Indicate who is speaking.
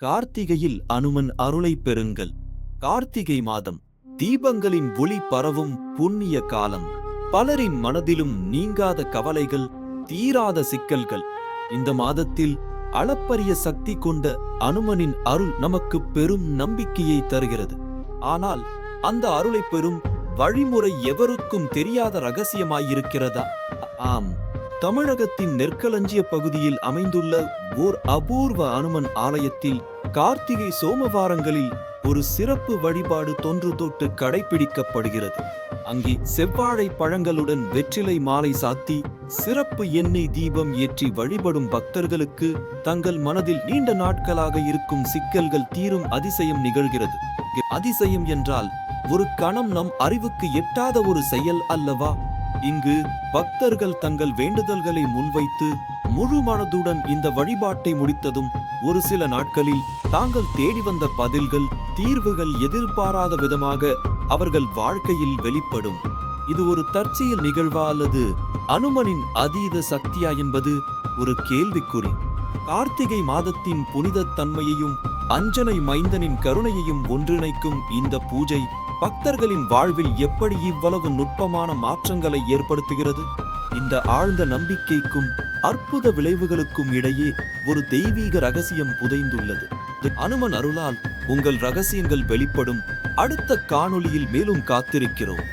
Speaker 1: கார்த்திகையில் அனுமன் அருளை பெறுங்கள். கார்த்திகை மாதம் தீபங்களின் ஒளி பரவும் புண்ணிய காலம். பலரின் மனதிலும் நீங்காத கவலைகள், தீராத சிக்கல்கள். இந்த மாதத்தில் அளப்பரிய சக்தி கொண்ட அனுமனின் அருள் நமக்கு பெரும் நம்பிக்கையை தருகிறது. ஆனால் அந்த அருளை பெறும் வழிமுறை எவருக்கும் தெரியாத ரகசியமாயிருக்கிறதா? ஆம், தமிழகத்தின் நெற்களஞ்சிய பகுதியில் அமைந்துள்ள ஓர் அபூர்வ அனுமன் ஆலயத்தில் கார்த்திகை சோமவாரங்களில் ஒரு சிறப்பு வழிபாடு தொன்று தொட்டு கடைபிடிக்கப்படுகிறது. அங்கே செவ்வாழை பழங்களுடன் வெற்றிலை மாலை சாத்தி சிறப்பு எண்ணெய் தீபம் ஏற்றி வழிபடும் பக்தர்களுக்கு தங்கள் மனதில் நீண்ட நாட்களாக இருக்கும் சிக்கல்கள் தீரும் அதிசயம் நிகழ்கிறது. அதிசயம் என்றால் ஒரு கணம் நம் அறிவுக்கு எட்டாத ஒரு செயல் அல்லவா? இங்கு பக்தர்கள் தங்கள் வேண்டுதல்களை முன்வைத்து முழு மனதுடன் இந்த வழிபாட்டை முடித்ததும் ஒரு சில நாட்களில் தாங்கள் தேடி வந்த பதில்கள், தீர்வுகள் எதிர்பாராத விதமாக அவர்கள் வாழ்க்கையில் வெளிப்படும். இது ஒரு தற்செயல் நிகழ்வா அல்லது அனுமனின் அதீத சக்தியா என்பது ஒரு கேள்விக்குறி. கார்த்திகை மாதத்தின் புனித தன்மையையும் அஞ்சனை மைந்தனின் கருணையையும் ஒன்றிணைக்கும் இந்த பூஜை பக்தர்களின் வாழ்வில் எப்படி இவ்வளவு நுட்பமான மாற்றங்களை ஏற்படுத்துகிறது? இந்த ஆழ்ந்த நம்பிக்கைக்கும் அற்புத விளைவுகளுக்கும் இடையே ஒரு தெய்வீக ரகசியம் புதைந்துள்ளது. அனுமன் அருளால் உங்கள் ரகசியங்கள் வெளிப்படும். அடுத்த காணொளியில் மேலும் காத்திருக்கிறோம்.